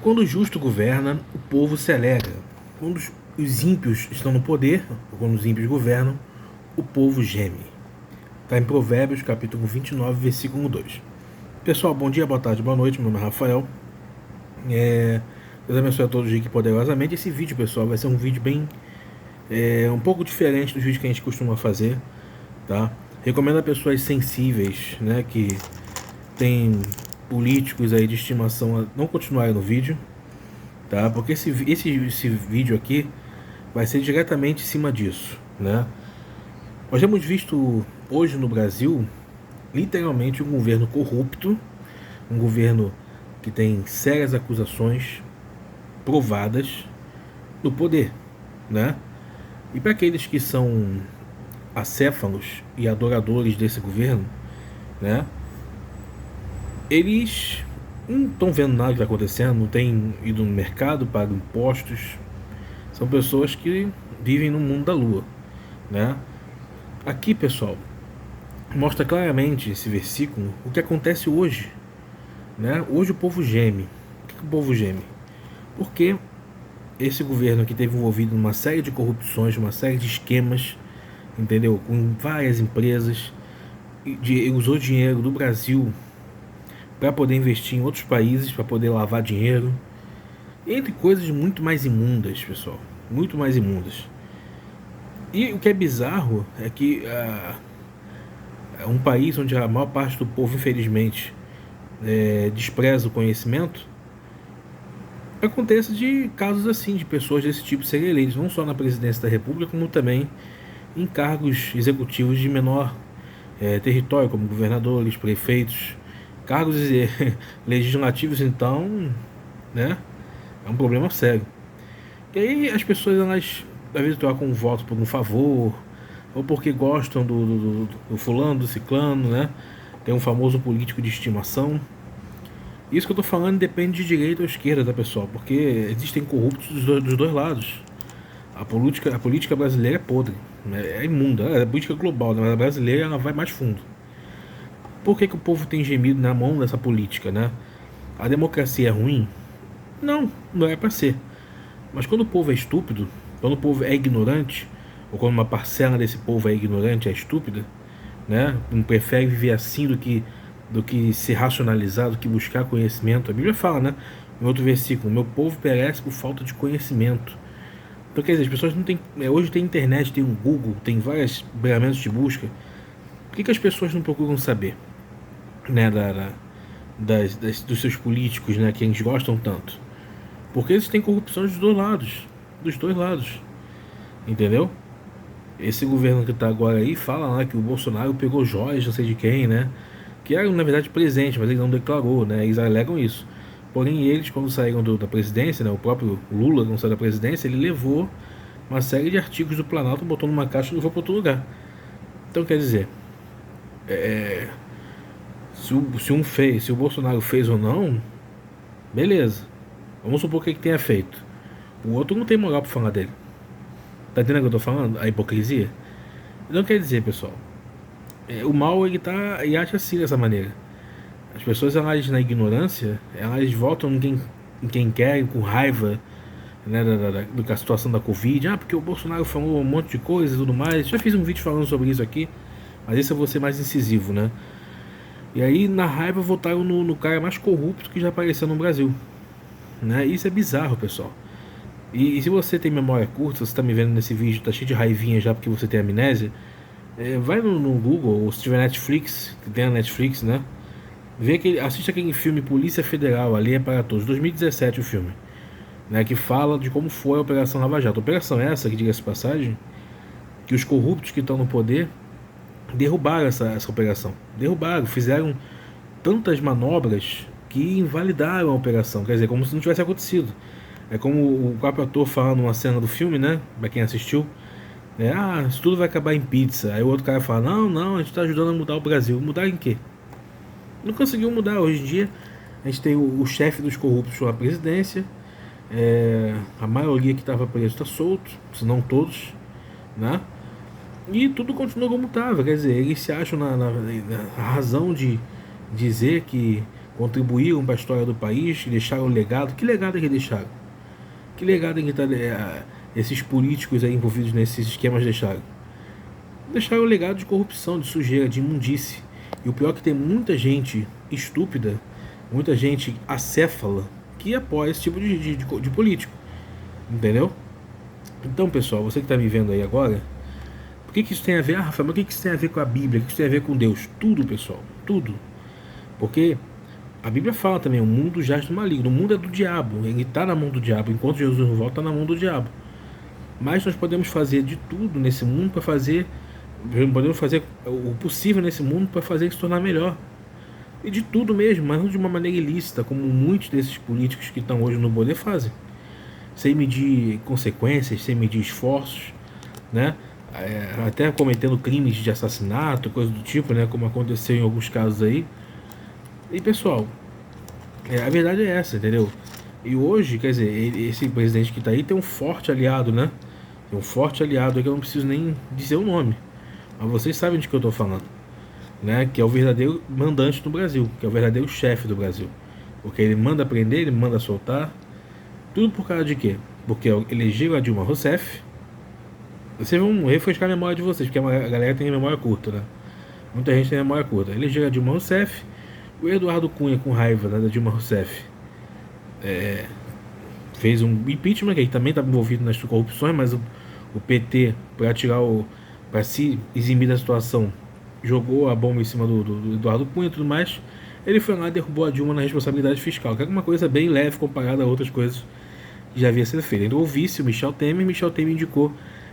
Quando o justo governa, o povo se alegra. Quando os ímpios estão no poder, ou quando os ímpios governam, o povo geme. Está em Provérbios, capítulo 29, versículo 2. Pessoal, bom dia, boa tarde, boa noite. Meu nome é Rafael. Deus abençoe a todos aqui poderosamente. Esse vídeo, pessoal, vai ser um vídeo bem... um pouco diferente dos vídeos que a gente costuma fazer, tá? Recomendo a pessoas sensíveis, né, que tem políticos aí de estimação a não continuarem no vídeo, tá? Porque esse vídeo aqui vai ser diretamente em cima disso, né? Nós temos visto hoje no Brasil literalmente um governo corrupto, um governo que tem sérias acusações provadas no poder, né? E para aqueles que são acéfalos e adoradores desse governo, né? Eles não estão vendo nada que está acontecendo, não têm ido no mercado, pagam impostos. São pessoas que vivem no mundo da lua, né? Aqui, pessoal, mostra claramente esse versículo o que acontece hoje, né? Hoje o povo geme. Por que o povo geme? Porque esse governo aqui teve envolvido numa série de corrupções, uma série de esquemas, entendeu? Com várias empresas, usou dinheiro do Brasil para poder investir em outros países, para poder lavar dinheiro, entre coisas muito mais imundas, pessoal, muito mais imundas. E o que é bizarro é que é um país onde a maior parte do povo, infelizmente, despreza o conhecimento. Acontece de casos assim, de pessoas desse tipo serem eleitas, não só na presidência da República, como também em cargos executivos de menor território, como governadores, prefeitos, cargos legislativos. Então, né, é um problema sério. E aí as pessoas, elas às vezes trocam um voto por um favor, ou porque gostam do fulano, do ciclano, né? Tem um famoso político de estimação. Isso que eu tô falando depende de direita ou esquerda, tá, pessoal? Porque existem corruptos dos dois lados. A política brasileira é podre, é imunda, é política global, mas a brasileira ela vai mais fundo. Por que o povo tem gemido na mão dessa política, né? A democracia é ruim? Não, não é para ser. Mas quando o povo é estúpido, quando o povo é ignorante, ou quando uma parcela desse povo é ignorante, é estúpida, né? Não prefere viver assim do que se racionalizar, do que buscar conhecimento. A Bíblia fala, né? Em outro versículo, meu povo perece por falta de conhecimento. Então, quer dizer, as pessoas não têm... hoje tem internet, tem um Google, tem várias ferramentas de busca. Por que as pessoas não procuram saber, né, dos seus políticos, né, que eles gostam tanto? Porque eles têm corrupção dos dois lados, entendeu? Esse governo que tá agora aí fala lá que o Bolsonaro pegou joias, não sei de quem, né, que eram na verdade presente, mas ele não declarou, né, eles alegam isso. Porém eles, quando saíram da presidência, né, o próprio Lula, quando saiu da presidência, ele levou uma série de artigos do Planalto, botou numa caixa e levou para outro lugar. Então, quer dizer, se o Bolsonaro fez ou não, beleza. Vamos supor que ele tenha feito. O outro não tem moral pra falar dele. Tá entendendo o que eu tô falando? A hipocrisia. Então quer dizer, pessoal, o mal ele age assim dessa maneira. As pessoas, elas na ignorância, elas votam em quem quer, com raiva, né, da situação da Covid. Porque o Bolsonaro falou um monte de coisa e tudo mais. Já fiz um vídeo falando sobre isso aqui, mas esse eu vou ser mais incisivo, né? E aí, na raiva, votaram no cara mais corrupto que já apareceu no Brasil, né? Isso é bizarro, pessoal. E se você tem memória curta, você tá me vendo nesse vídeo, tá cheio de raivinha já porque você tem amnésia, vai no Google, ou se tiver Netflix, que tem a Netflix, né? Assiste aquele filme Polícia Federal, ali é para todos, 2017 o filme, né? Que fala de como foi a Operação Lava Jato. A operação essa, que diga-se de passagem, que os corruptos que estão no poder derrubaram essa operação. Derrubaram, fizeram tantas manobras que invalidaram a operação. Quer dizer, como se não tivesse acontecido. É como o próprio ator fala numa cena do filme, né? Pra quem assistiu. Isso tudo vai acabar em pizza. Aí o outro cara fala, não, a gente tá ajudando a mudar o Brasil. Mudar em quê? Não conseguiu mudar. Hoje em dia, a gente tem o chefe dos corruptos na presidência. A maioria que estava preso está solto, se não todos, né? E tudo continua como estava. Quer dizer, eles se acham na razão de dizer que contribuíram para a história do país, deixaram um legado. Que legado que deixaram? Que legado que esses políticos aí envolvidos nesses esquemas deixaram? Deixaram um legado de corrupção, de sujeira, de imundície. E o pior é que tem muita gente estúpida, muita gente acéfala, que apoia esse tipo de político. Entendeu? Então, pessoal, você que está me vendo aí agora, o que isso tem a ver? Ah, Rafael, mas o que isso tem a ver com a Bíblia? O que isso tem a ver com Deus? Tudo, pessoal, tudo. Porque a Bíblia fala também, o mundo jaz do maligno, o mundo é do diabo, ele está na mão do diabo, enquanto Jesus não volta, está na mão do diabo. Mas nós podemos fazer de tudo nesse mundo para fazer, podemos fazer o possível nesse mundo para fazer ele se tornar melhor. E de tudo mesmo, mas não de uma maneira ilícita, como muitos desses políticos que estão hoje no poder fazem. Sem medir consequências, sem medir esforços, né? Até cometendo crimes de assassinato, coisa do tipo, né? Como aconteceu em alguns casos aí. E pessoal, a verdade é essa, entendeu? E hoje, quer dizer, esse presidente que está aí tem um forte aliado, né? Tem um forte aliado que eu não preciso nem dizer o nome, mas vocês sabem de que eu estou falando, né? Que é o verdadeiro mandante do Brasil, que é o verdadeiro chefe do Brasil. Porque ele manda prender, ele manda soltar. Tudo por causa de quê? Porque elegeram a Dilma Rousseff. Vocês vão refrescar a memória de vocês, porque a galera tem memória curta, né? Muita gente tem memória curta. Elegeram a Dilma Rousseff. O Eduardo Cunha, com raiva, né, da Dilma Rousseff, fez um impeachment, que ele também estava envolvido nas corrupções, mas o PT, para se eximir da situação, jogou a bomba em cima do Eduardo Cunha e tudo mais. Ele foi lá e derrubou a Dilma na responsabilidade fiscal, que é uma coisa bem leve comparada a outras coisas que já havia sido feita. Então, o vice, o Michel Temer indicou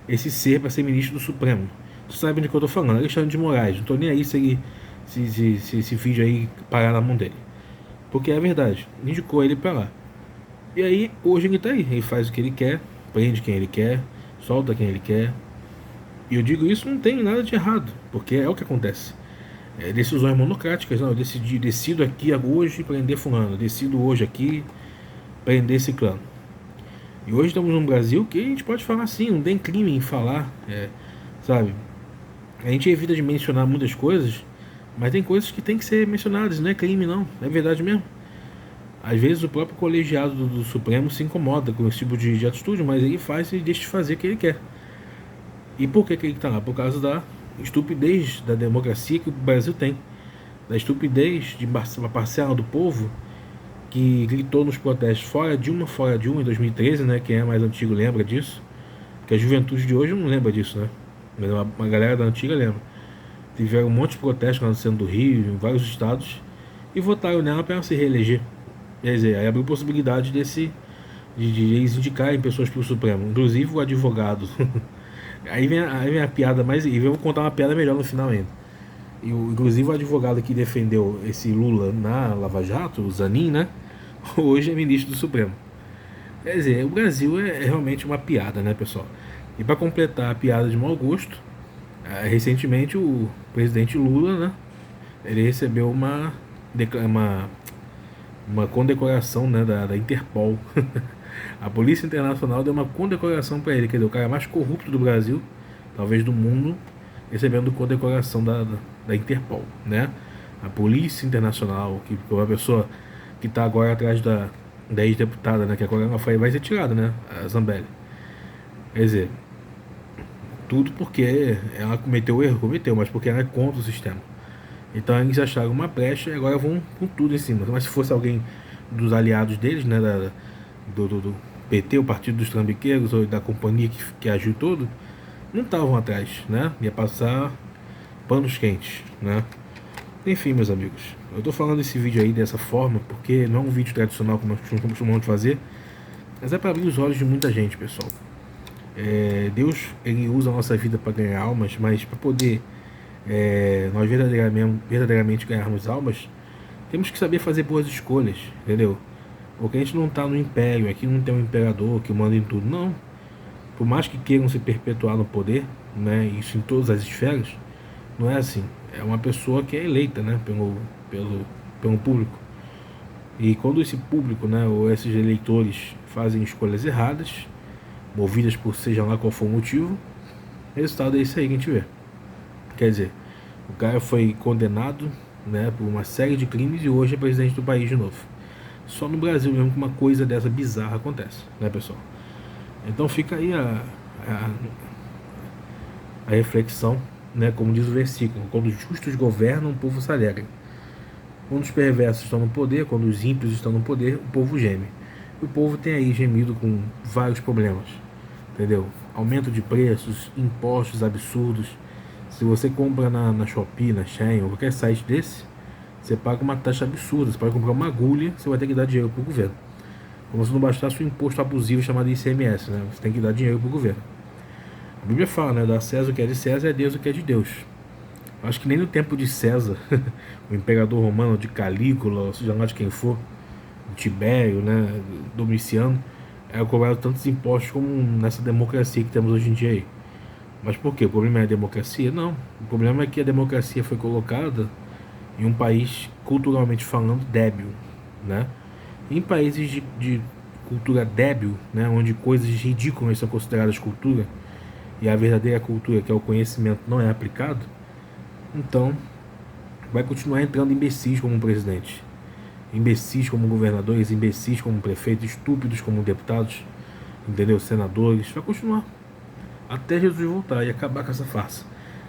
esse ser para ser ministro do Supremo. Vocês sabem de que eu estou falando, Alexandre de Moraes. Não estou nem aí se esse vídeo aí parar na mão dele, porque é verdade, indicou ele para lá. E aí, hoje ele tá aí, ele faz o que ele quer, prende quem ele quer, solta quem ele quer. E eu digo isso, não tem nada de errado, porque é o que acontece. Decisões monocráticas, não, eu decido aqui hoje prender fulano, decido hoje aqui prender ciclano. E hoje estamos num Brasil que a gente pode falar assim, não tem crime em falar, sabe? A gente evita de mencionar muitas coisas, mas tem coisas que tem que ser mencionadas, não é crime não, é verdade mesmo. Às vezes o próprio colegiado do Supremo se incomoda com esse tipo de atitude, mas ele faz e deixa de fazer o que ele quer. E por que ele está lá? Por causa da estupidez da democracia que o Brasil tem, da estupidez de uma parcela do povo que gritou nos protestos fora Dilma em 2013, né? Quem é mais antigo lembra disso, que a juventude de hoje não lembra disso, né? Mas uma galera da antiga lembra. Tiveram um monte de protestos no centro do Rio, em vários estados, e votaram nela para ela se reeleger. Quer dizer, aí abriu possibilidade de eles indicarem pessoas para o Supremo, inclusive o advogado. Aí vem a piada mais. E eu vou contar uma piada melhor no final ainda. Inclusive o advogado que defendeu esse Lula na Lava Jato, o Zanin, né? Hoje é ministro do Supremo. Quer dizer, o Brasil é realmente uma piada, né, pessoal? E para completar a piada de mau gosto, recentemente o presidente Lula, né? Ele recebeu uma condecoração, né, da Interpol. A Polícia Internacional deu uma condecoração para ele, quer dizer, o cara mais corrupto do Brasil, talvez do mundo, recebendo condecoração da Interpol, né? A Polícia Internacional, que é uma pessoa que está agora atrás da ex-deputada, né, que agora vai ser tirada, né, a Zambelli. Quer dizer, tudo porque ela cometeu erro, mas porque ela é contra o sistema. Então eles acharam uma brecha e agora vão com tudo em cima. Mas se fosse alguém dos aliados deles, né, do PT, o Partido dos Trambiqueiros, ou da companhia que agiu todo, não estavam atrás, né? Ia passar panos quentes, né? Enfim, meus amigos, eu tô falando esse vídeo aí dessa forma porque não é um vídeo tradicional como nós costumamos fazer, mas é para abrir os olhos de muita gente, pessoal. Deus, ele usa a nossa vida para ganhar almas, mas para poder nós verdadeiramente ganharmos almas, temos que saber fazer boas escolhas, entendeu? Porque a gente não está no império, aqui não tem um imperador que manda em tudo, não. Por mais que queiram se perpetuar no poder, né, isso em todas as esferas, não é assim. É uma pessoa que é eleita, né, pelo público. E quando esse público, né, ou esses eleitores fazem escolhas erradas, movidas por seja lá qual for o motivo, o resultado é isso aí que a gente vê. Quer dizer, o cara foi condenado né, por uma série de crimes e hoje é presidente do país de novo. Só no Brasil mesmo que uma coisa dessa bizarra acontece, né, pessoal? Então fica aí a reflexão, né, como diz o versículo: quando os justos governam, o povo se alegra. Quando os perversos estão no poder, quando os ímpios estão no poder, o povo geme. E o povo tem aí gemido com vários problemas, entendeu? Aumento de preços, impostos absurdos. Se você compra na Shopee, na Shein ou qualquer site desse, você paga uma taxa absurda. Você pode comprar uma agulha, você vai ter que dar dinheiro para o governo. Como se não bastasse o imposto abusivo chamado ICMS, né? Você tem que dar dinheiro para o governo. A Bíblia fala, né? Dar a César o que é de César e a Deus o que é de Deus. Acho que nem no tempo de César, o imperador romano, de Calígula, ou seja lá de quem for, Tibério, né, Domiciano, era cobrado tantos impostos como nessa democracia que temos hoje em dia aí. Mas por quê? O problema é a democracia? Não. O problema é que a democracia foi colocada em um país, culturalmente falando, débil, né? Em países de cultura débil, né, onde coisas ridículas são consideradas cultura, e a verdadeira cultura, que é o conhecimento, não é aplicado, então vai continuar entrando imbecis como presidente, imbecis como governadores, imbecis como prefeitos, estúpidos como deputados, entendeu? Senadores, vai continuar até Jesus voltar e acabar com essa farsa.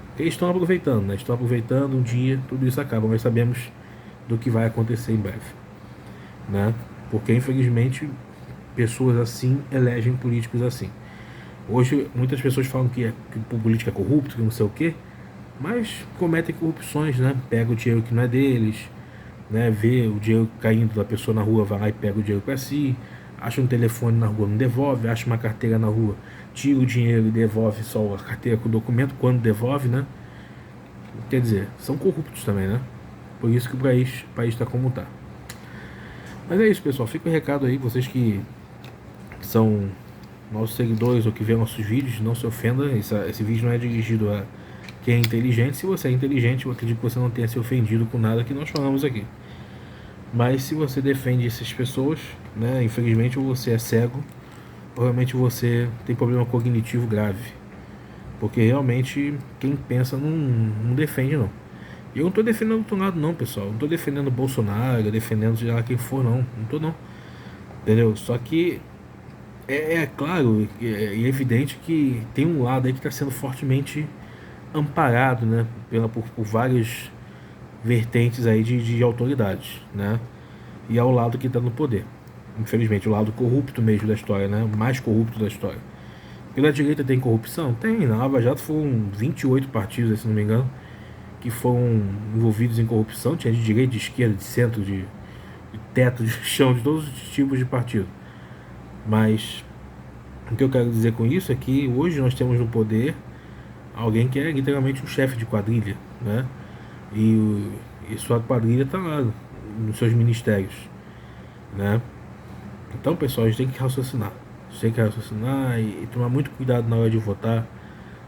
Porque eles estão aproveitando, né? Estão aproveitando, um dia tudo isso acaba, mas sabemos do que vai acontecer em breve, né? Porque infelizmente pessoas assim elegem políticos assim. Hoje muitas pessoas falam que o político é corrupto, que não sei o quê, mas cometem corrupções, né? Pega o dinheiro que não é deles, né? Vê o dinheiro caindo da pessoa na rua, vai lá e pega o dinheiro para si, acha um telefone na rua, não devolve, acha uma carteira na rua, tira o dinheiro e devolve só a carteira com o documento quando devolve, né? Quer dizer, são corruptos também, né? Por isso que o país está como está. Mas é isso, pessoal. Fica o recado aí, vocês que são nossos seguidores ou que vêem nossos vídeos, não se ofenda. Esse vídeo não é dirigido a quem é inteligente. Se você é inteligente, eu acredito que você não tenha se ofendido com nada que nós falamos aqui. Mas se você defende essas pessoas, né, infelizmente ou você é cego, ou realmente você tem problema cognitivo grave. Porque realmente quem pensa não defende, não. E eu não estou defendendo o outro lado, não, pessoal. Não estou defendendo o Bolsonaro, defendendo seja lá quem for, não. Não estou, não. Entendeu? Só que é claro e evidente que tem um lado aí que está sendo fortemente amparado, né, por várias vertentes aí de autoridades, né? E é o lado que está no poder. Infelizmente, o lado corrupto mesmo da história, né? O mais corrupto da história. Pela direita tem corrupção? Tem. Na Lava Jato foram 28 partidos, se não me engano, que foram envolvidos em corrupção. Tinha de direita, de esquerda, de centro, de teto, de chão, de todos os tipos de partido. Mas o que eu quero dizer com isso é que hoje nós temos no poder alguém que é literalmente um chefe de quadrilha, né? E sua quadrilha está lá nos seus ministérios, né? Então, pessoal, a gente tem que raciocinar. A gente tem que raciocinar e tomar muito cuidado na hora de votar.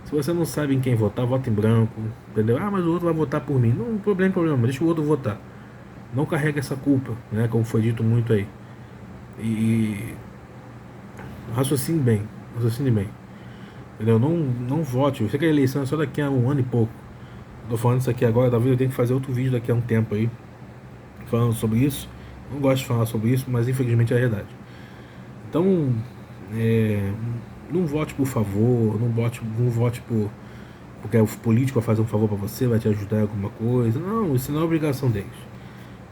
Se você não sabe em quem votar, vota em branco, entendeu? Ah, mas o outro vai votar por mim. Não, problema, deixa o outro votar. Não carrega essa culpa, né? Como foi dito muito aí. E raciocine bem, raciocine bem. Entendeu? Não vote. Eu sei que a eleição é só daqui a um ano e pouco. Tô falando isso aqui agora, talvez eu tenha que fazer outro vídeo daqui a um tempo aí, falando sobre isso. Não gosto de falar sobre isso, mas infelizmente é a verdade. Então, não vote por favor, não vote porque o político vai fazer um favor para você, vai te ajudar em alguma coisa. Não, isso não é obrigação deles.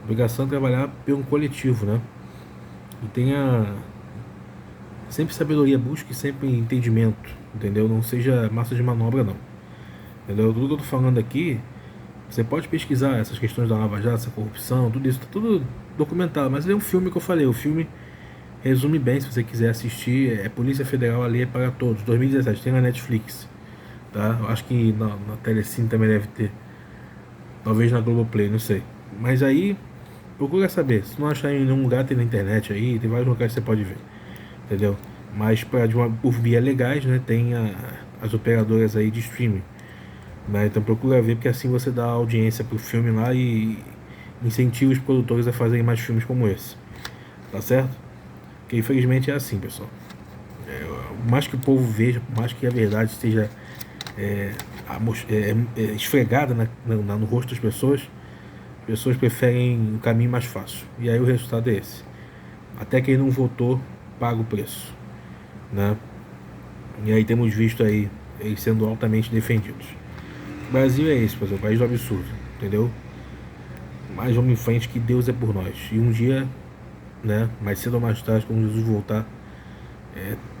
A obrigação é trabalhar pelo coletivo, né? E tenha sempre sabedoria, busque sempre entendimento, entendeu? Não seja massa de manobra, não. Entendeu? Tudo que eu tô falando aqui, você pode pesquisar essas questões da Lava Jato, essa corrupção, tudo isso, tá tudo documentado. Mas é um filme que eu falei, o filme resume bem, se você quiser assistir, é Polícia Federal, a Lei é para Todos, 2017, tem na Netflix, tá? Eu acho que na Telecine também deve ter, talvez na Globoplay, não sei. Mas aí, procura saber, se não achar em nenhum lugar, tem na internet aí, tem vários lugares que você pode ver, entendeu? Mas por via legais, né, tem as operadoras aí de streaming, né? Então procura ver, porque assim você dá audiência pro filme lá e incentiva os produtores a fazerem mais filmes como esse, tá certo? Porque infelizmente é assim, pessoal. Por mais que o povo veja, por mais que a verdade esteja esfregada no rosto das pessoas, Pessoas preferem o caminho mais fácil. E aí o resultado é esse. Até quem não votou paga o preço, né? E aí temos visto aí eles sendo altamente defendidos. O Brasil é esse, pessoal, o país do absurdo, entendeu? Mas vamos em frente, que Deus é por nós. E um dia, né, mais cedo ou mais tarde, quando Jesus voltar,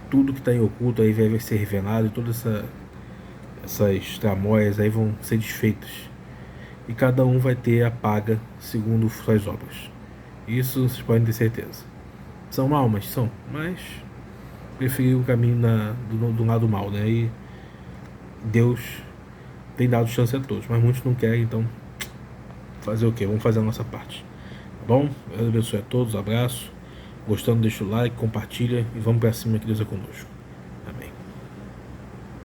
tudo que está em oculto aí vai ser revelado, e todas essas tramóias aí vão ser desfeitas. E cada um vai ter a paga segundo suas obras. Isso vocês podem ter certeza. São almas, são, mas preferi o caminho do lado mal, né? E Deus tem dado chance a todos, mas muitos não querem, então fazer o quê? Vamos fazer a nossa parte. Tá bom? Eu abençoe a todos, abraço. Gostando, deixa o like, compartilha e vamos pra cima, que Deus é conosco.